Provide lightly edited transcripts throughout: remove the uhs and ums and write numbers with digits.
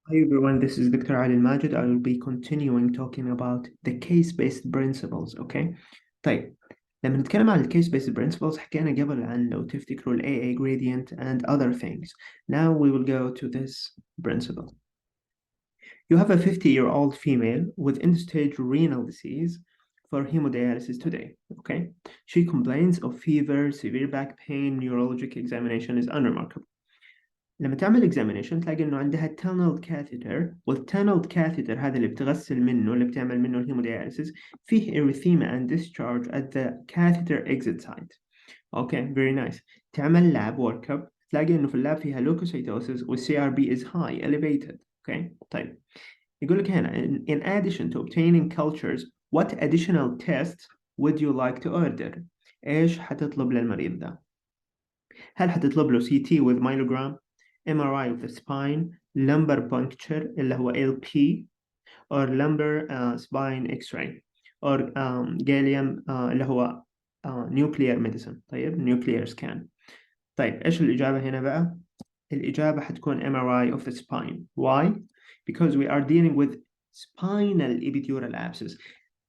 Hi everyone, this is Dr. Ali Majid. I will be continuing talking about the case-based principles, okay? طيب لما نتكلم عن ال case-based principles حكينا قبل عن لو تفتكروا ال AA gradient and other things. Now we will go to this principle. You have a 50-year-old female with end-stage renal disease for hemodialysis today, okay? She complains of fever, severe back pain, neurologic examination is unremarkable. لما تعمل examination تلاقي إنه عندها tunneled catheter والtunneled catheter هذا اللي بتغسل منه اللي بتعمل منه الهيمودياليسيس فيه erythema and discharge at the catheter exit site. Okay, very nice. تعمل lab workup تلاقي إنه في اللاب فيها leukocytosis وال CRP is high, elevated. Okay, طيب يقول لك هنا in addition to obtaining cultures, what additional tests would you like to order؟ إيش حتطلب للمريض ده؟ هل حتطلب له CT with myelogram؟ MRI of the spine, lumbar puncture اللي هو LP or lumbar spine X-ray or gallium اللي هو nuclear medicine. طيب nuclear scan. طيب إيش الإجابة هنا بقى؟ الإجابة حتكون MRI of the spine. Why? Because we are dealing with spinal epidural abscess.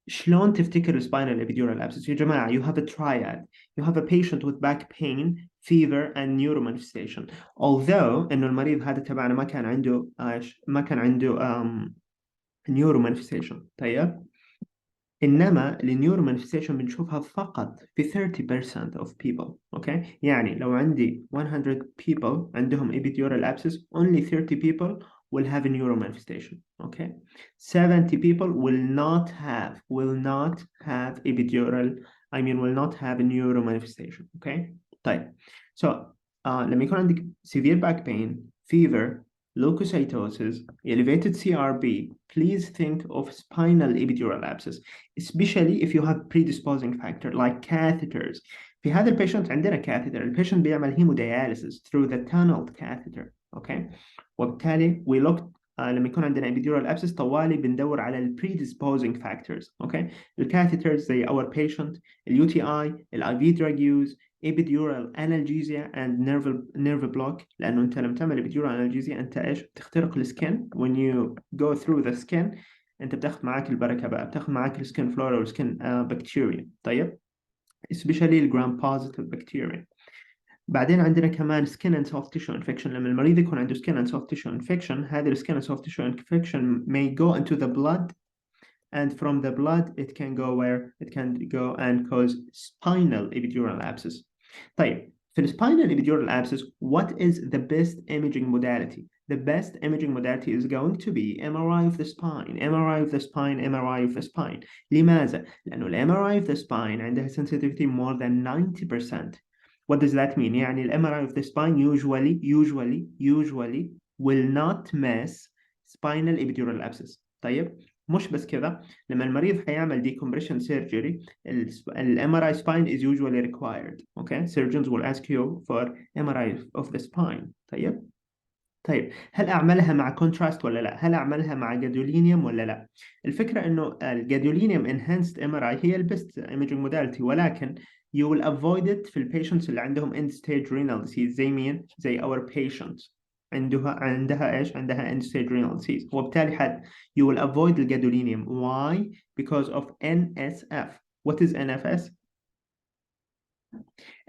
شلون تفتكر spinal epidural abscess؟ يا جماعة you have a triad. You have a patient with back pain, fever and neuromanifestation. Although إنه المريض هذا تبعنا ما كان عنده neuromanifestation. طيب إنما النيورومانيفستيشن بنشوفها فقط في 30% of people. okay? يعني لو عندي 100 people عندهم epidural abscess, only 30 people will have a neuromanifestation. okay? 70 people will not have epidural, will not have a neuromanifestation. okay? طيب so لما يكون عندك severe back pain, fever, leukocytosis, elevated CRP, please think of spinal epidural abscess, especially if you have predisposing factor like catheters. في هذا البيشنت عندنا catheter، البيشنت بيعمل hemodialysis through the tunneled catheter. okay? وبالتالي we look لما يكون عندنا epidural abscess طوالي بندور على ال predisposing factors. okay? الكاثيترز زي our patient، ال UTI، ال IV drug use، epidural analgesia and nerve block. لأنه أنت لما تعمل epidural analgesia أنت إيش بتخترق السكن. when you go through the skin أنت بتاخد معاك البركة بقى، بتاخد معاك السكن فلورا والسكن بكتيريا. طيب especially الجرام positive bacteria. بعدين عندنا كمان skin and soft tissue infection. لما المريض يكون عنده skin and soft tissue infection هذه ال skin and soft tissue infection may go into the blood, and from the blood it can go where? It can go and cause spinal epidural abscess. طيب في ال spinal epidural abscess what is the best imaging modality? The best imaging modality is going to be MRI of the spine, MRI of the spine, MRI of the spine. لماذا؟ لأنه ال MRI of the spine عندها sensitivity more than 90%. What does that mean؟ يعني ال MRI of the spine usually will not miss spinal epidural abscess. طيب مش بس كذا، لما المريض حيعمل decompression surgery ال MRI spine is usually required. okay? Surgeons will ask you for MRI of the spine. طيب هل أعملها مع contrast ولا لا؟ هل أعملها مع جادولينيوم ولا لا؟ الفكرة إنه الجادولينيوم enhanced MRI هي البست imaging modality، ولكن you will avoid it في البيشنتس اللي عندهم end stage renal disease زي مين؟ زي our patient عندها إيش؟ عندها end stage renal disease، وبالتالي you will avoid الجادولينيوم. Why? Because of NSF. What is NFS؟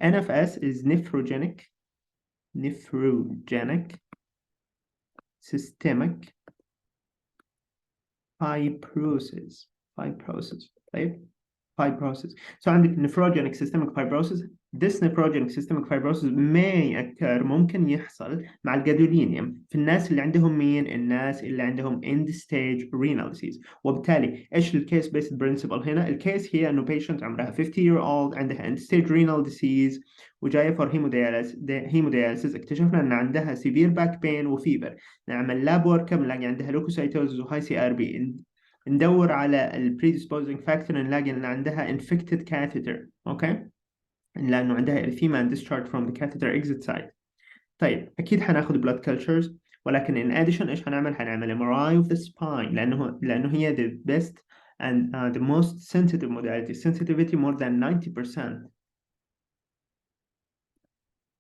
NFS is nephrogenic systemic fibrosis. طيب fibrosis. So عندك nephrogenic systemic fibrosis. This nephrogenic systemic fibrosis may occur، ممكن يحصل مع الجادولينيوم في الناس اللي عندهم مين؟ الناس اللي عندهم end stage renal disease. وبالتالي ايش الكيس based principle هنا؟ الكيس هي انه patient عمرها 50-year-old عندها end stage renal disease وجايه for hemodialysis. اكتشفنا ان عندها severe back pain وفيبر. نعمل لاب ورك نلاقي عندها leukocytosis وهاي CRP. ندور على ال predisposing factor نلاقي ان عندها infected catheter. اوكي؟ لانه عندها erythema and discharge from the catheter exit site. طيب اكيد حناخد blood cultures، ولكن in addition ايش حنعمل MRI of the spine لانه هي the best and the most sensitive modality. Sensitivity more than 90%.